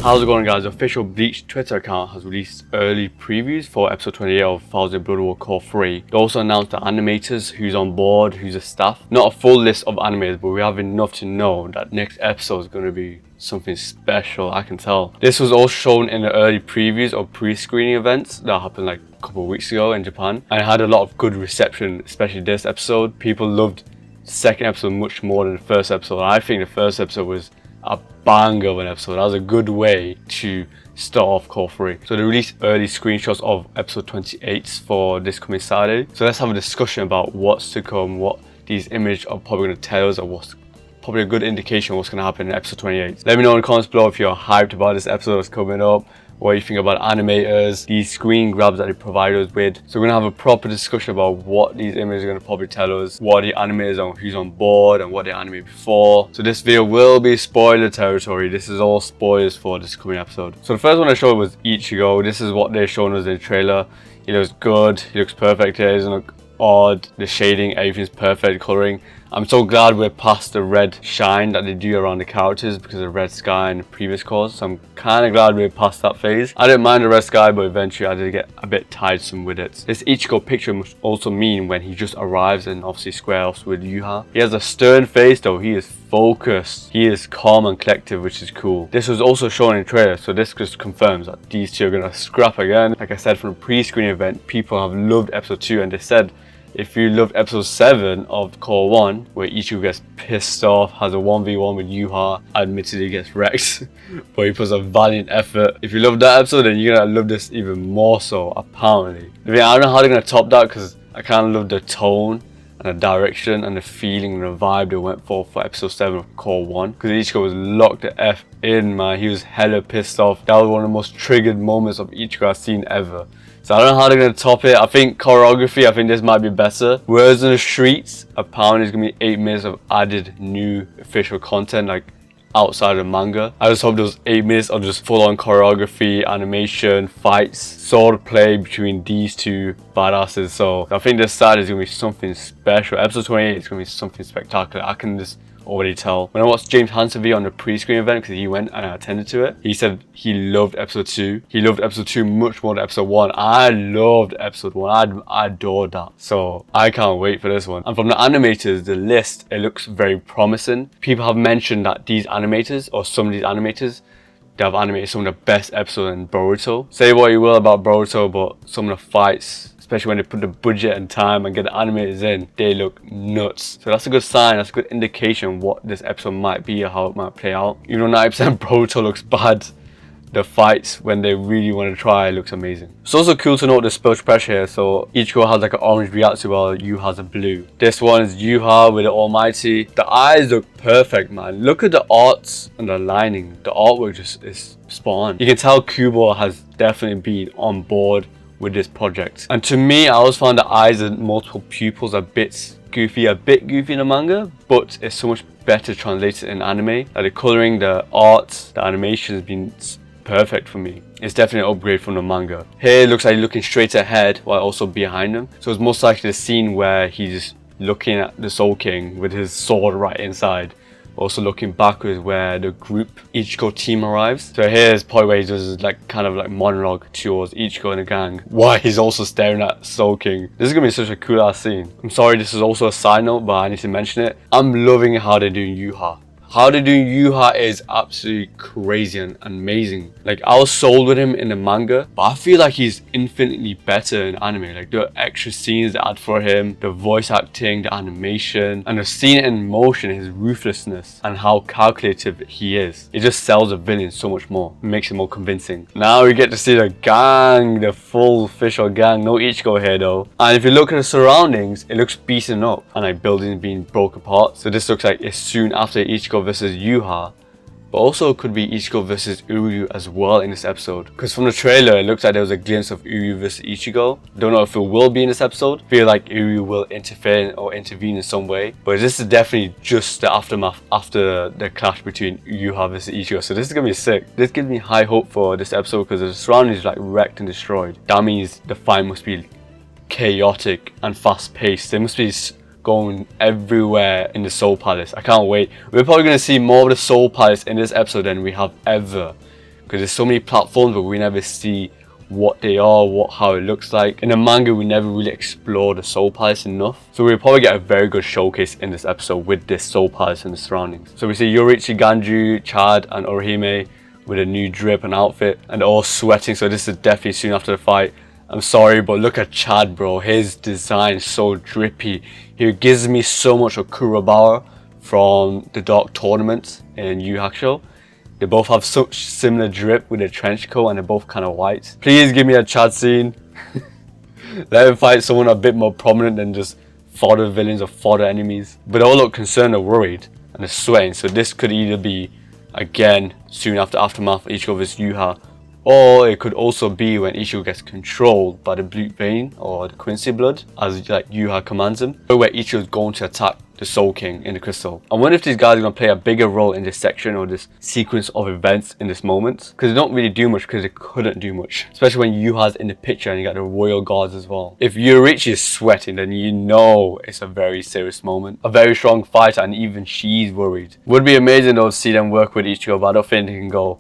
How's it going, guys? The official Bleach Twitter account has released early previews for episode 28 of thousandyearbloodwar Cour 3. They also announced the animators, who's on board, who's a staff. Not a full list of animators, but we have enough to know that next episode is going to be something special, I can tell. This was all shown in the early previews of pre-screening events that happened like a couple of weeks ago in Japan. And it had a lot of good reception, especially this episode. People loved the second episode much more than the first episode. I think the first episode was a banger of an episode. That was a good way to start off Cour 3. So they released early screenshots of episode 28 for this coming Saturday. So let's have a discussion about what's to come, what these images are probably going to tell us, or what's probably a good indication of what's going to happen in episode 28. Let me know in the comments below if you're hyped about this episode that's coming up, what you think about animators, these screen grabs that they provide us with. So we're going to have a proper discussion about what these images are going to probably tell us, what the animators are, who's on board, and what they animated before. So this video will be spoiler territory. This is all spoilers for this coming episode. So the first one I showed was Ichigo. This is what they're showing us in the trailer. He looks good, he looks perfect here, he doesn't look odd. The shading, everything's perfect, coloring. I'm so glad we're past the red shine that they do around the characters because of the red sky in the previous course. So I'm kind of glad we're past that phase. I didn't mind the red sky, but eventually I did get a bit tiresome with it. This Ichigo picture must also mean when he just arrives and obviously square offs with Yuha. He has a stern face though, he is focused. He is calm and collective, which is cool. This was also shown in the trailer, so this just confirms that these two are going to scrap again. Like I said from the pre-screening event, people have loved episode 2 and they said if you loved episode 7 of Cour 1, where Ichigo gets pissed off, has a 1v1 with Yuha, admittedly gets wrecked, but he puts a valiant effort. If you love that episode, then you're gonna love this even more so, apparently. I mean, I don't know how they're gonna top that because I kind of love the tone and the direction and the feeling and the vibe they went for episode 7 of Cour 1. Because Ichigo was locked the F in, man. He was hella pissed off. That was one of the most triggered moments of Ichigo I've seen ever. So I don't know how they're going to top it. I think choreography, I think this might be better. Words in the streets, apparently it's going to be 8 minutes of added new official content, like outside of the manga. I just hope those 8 minutes are just full on choreography, animation, fights, sword play between these two badasses. So I think this side is going to be something special. Episode 28 is going to be something spectacular. I can just already tell. When I watched James Hansen video on the pre-screen event, because he went and I attended to it, he said he loved episode 2. He loved episode 2 much more than episode 1. I loved episode 1. I adored that. So I can't wait for this one. And from the animators, the list, it looks very promising. People have mentioned that these animators, or some of these animators, they have animated some of the best episodes in Boruto. Say what you will about Boruto, but some of the fights, especially when they put the budget and time and get the animators in, they look nuts. So that's a good sign, that's a good indication what this episode might be or how it might play out. Even though 90% Boruto looks bad, the fights when they really want to try looks amazing. It's also cool to note the spell pressure here. So Ichigo has like an orange reactor while Yuha has a blue. This one is Yuha with the almighty. The eyes look perfect, man. Look at the arts and the lining. The artwork just is spot on. You can tell Kubo has definitely been on board with this project. And to me, I always found the eyes and multiple pupils a bit goofy in the manga, but it's so much better translated in anime. Like the coloring, the art, the animation has been perfect for me. It's definitely an upgrade from the manga. Here it looks like he's looking straight ahead while also behind him. So it's most likely the scene where he's looking at the Soul King with his sword right inside. Also looking backwards where the group Ichigo team arrives. So here's probably where he does like kind of like monologue towards Ichigo and the gang while he's also staring at Soul King. This is gonna be such a cool ass scene. I'm sorry this is also a side note, but I need to mention it. I'm loving how they're doing Yuha. How they're doing Yuha is absolutely crazy and amazing. Like, I was sold with him in the manga, but I feel like he's infinitely better in anime. Like, the extra scenes they add for him, the voice acting, the animation, and the scene in motion, his ruthlessness, and how calculative he is. It just sells the villain so much more. It makes it more convincing. Now we get to see the gang, the full official gang. No Ichigo here though. And if you look at the surroundings, it looks beaten up and like buildings being broken apart. So this looks like it's soon after Ichigo versus Yuha, but also could be Ichigo versus Uryu as well in this episode, because from the trailer it looks like there was a glimpse of Uryu versus Ichigo. Don't know if it will be in this episode. Feel like Uryu will interfere or intervene in some way, but this is definitely just the aftermath after the clash between Yuha versus Ichigo. So this is gonna be sick. This gives me high hope for this episode because the surroundings are like wrecked and destroyed. That means the fight must be chaotic and fast paced. There must be going everywhere in the Soul Palace. I can't wait. We're probably going to see more of the Soul Palace in this episode than we have ever, because there's so many platforms but we never see what they are, how it looks like. In the manga we never really explore the Soul Palace enough, so we'll probably get a very good showcase in this episode with this Soul Palace and the surroundings. So we see Yoruichi, Ganju, Chad and Orihime with a new drip and outfit, and they're all sweating, so this is definitely soon after the fight. I'm sorry, but look at Chad, bro. His design is so drippy. He gives me so much of Kurobawa from the Dark Tournament in yhwach. They both have such similar drip with a trench coat and they're both kind of white. Please give me a Chad scene. Let him fight someone a bit more prominent than just fodder villains or fodder enemies. But they all look concerned or worried and they're sweating, so this could either be, again, soon after Aftermath of Ichigo vs Yuha, or it could also be when Ichigo gets controlled by the blue vein or the Quincy blood, as like Yuha commands him, where Ichigo is going to attack the Soul King in the crystal. I wonder if these guys are going to play a bigger role in this section or this sequence of events in this moment, because they don't really do much because they couldn't do much, especially when Yuha's in the picture and you got the royal guards as well. If Yoruichi is sweating, then you know it's a very serious moment, a very strong fighter, and even she's worried. Would be amazing though to see them work with Ichigo, but I don't think they can go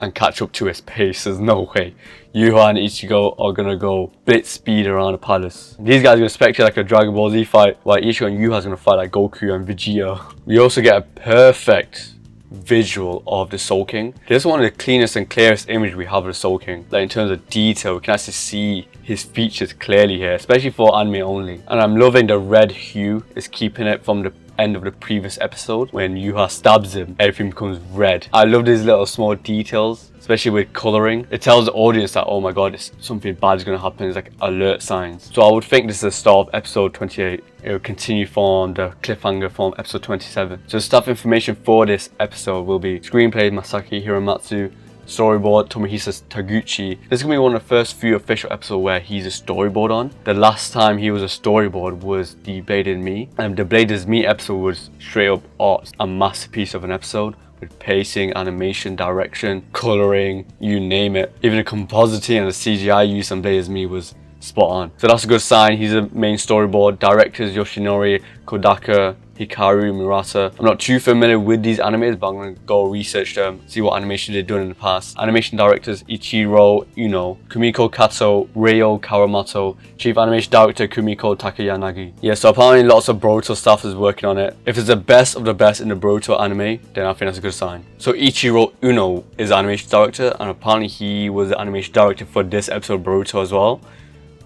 and catch up to his pace. There's no way Yuha and Ichigo are gonna go blitz speed around the palace. These guys are gonna spectate like a Dragon Ball Z fight, while Ichigo and Yuha is gonna fight like Goku and Vegeta. We also get a perfect visual of the Soul King. This is one of the cleanest and clearest images we have of the Soul King. Like in terms of detail, we can actually see his features clearly here, especially for anime only. And I'm loving the red hue is keeping it from the end of the previous episode. When Yuha stabs him, everything becomes red. I love these little small details, especially with coloring. It tells the audience that, oh my god, something bad is going to happen. It's like alert signs. So I would think this is the start of episode 28. It will continue from the cliffhanger from episode 27. So stuff information for this episode will be screenplay Masaki Hiramatsu, storyboard Tomohisa Taguchi. This is going to be one of the first few official episodes where he's a storyboard on. The last time he was a storyboard was the Blade is Me, and the Blade is Me episode was straight up art, a masterpiece of an episode with pacing, animation, direction, coloring, you name it. Even the compositing and the CGI used on Blade is Me was spot on. So that's a good sign. He's a main storyboard. Directors Yoshinori Kodaka, Hikaru Murata. I'm not too familiar with these animes, but I'm going to go research them, see what animation they've done in the past. Animation directors Ichiro Uno, Kumiko Kato, Ryo Kawamoto, Chief Animation Director Kumiko Takayanagi. Yeah, so apparently lots of Boruto staff is working on it. If it's the best of the best in the Boruto anime, then I think that's a good sign. So Ichiro Uno is the animation director, and apparently he was the animation director for this episode of Boruto as well.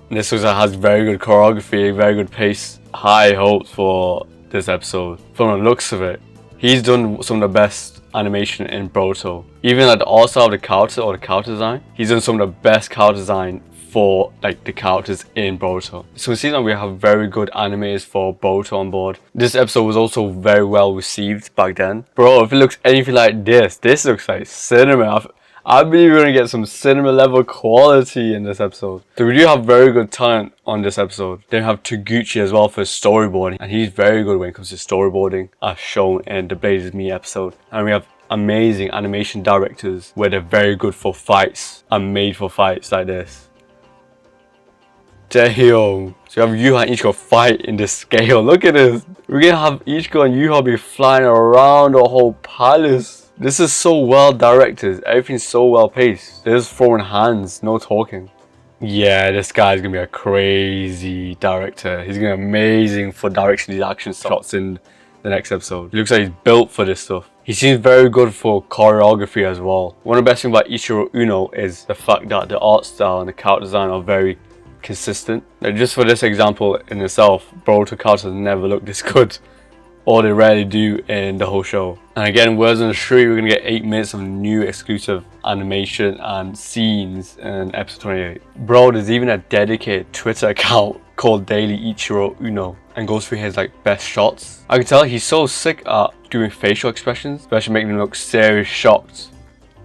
And this has very good choreography, very good pace. High hopes for this episode. From the looks of it, he's done some of the best animation in Boruto. Even at the art style of the character or the character design, he's done some of the best character design for like the characters in Boruto. So we see that we have very good animes for Boruto on board. This episode was also very well received back then. Bro, if it looks anything like this looks like cinema. I believe we're going to get some cinema level quality in this episode. So we do have very good talent on this episode. Then we have Taguchi as well for storyboarding, and he's very good when it comes to storyboarding, as shown in the Blade is Me episode. And we have amazing animation directors where they're very good for fights and made for fights like this. Damn. So you have Yuha and Ichigo fight in this scale. Look at this. We're going to have Ichigo and Yuha be flying around the whole palace. This is so well directed. Everything's so well paced. They're just throwing hands, no talking. Yeah, this guy's gonna be a crazy director. He's gonna be amazing for directing these action shots in the next episode. He looks like he's built for this stuff. He seems very good for choreography as well. One of the best things about Ichiro Uno is the fact that the art style and the character design are very consistent. Now, just for this example in itself, Boruto characters never look this good. Or they rarely do in the whole show. And again, words on the street, we're gonna get 8 minutes of new exclusive animation and scenes in episode 28. Bro, there's even a dedicated Twitter account called Daily Ichiro Uno and goes through his like best shots. I can tell he's so sick at doing facial expressions, especially making them look serious, shocked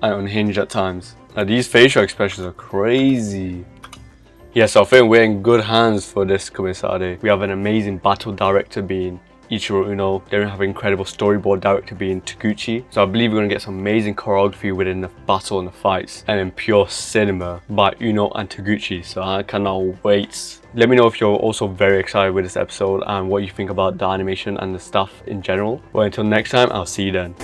and unhinged at times. Now these facial expressions are crazy. Yeah, so I think we're in good hands for this coming Saturday. We have an amazing battle director being Ichiro Uno. They have an incredible storyboard director being Taguchi. So I believe we're going to get some amazing choreography within the battle and the fights, and in pure cinema by Uno and Taguchi. So I cannot wait. Let me know if you're also very excited with this episode and what you think about the animation and the stuff in general. Well, until next time, I'll see you then.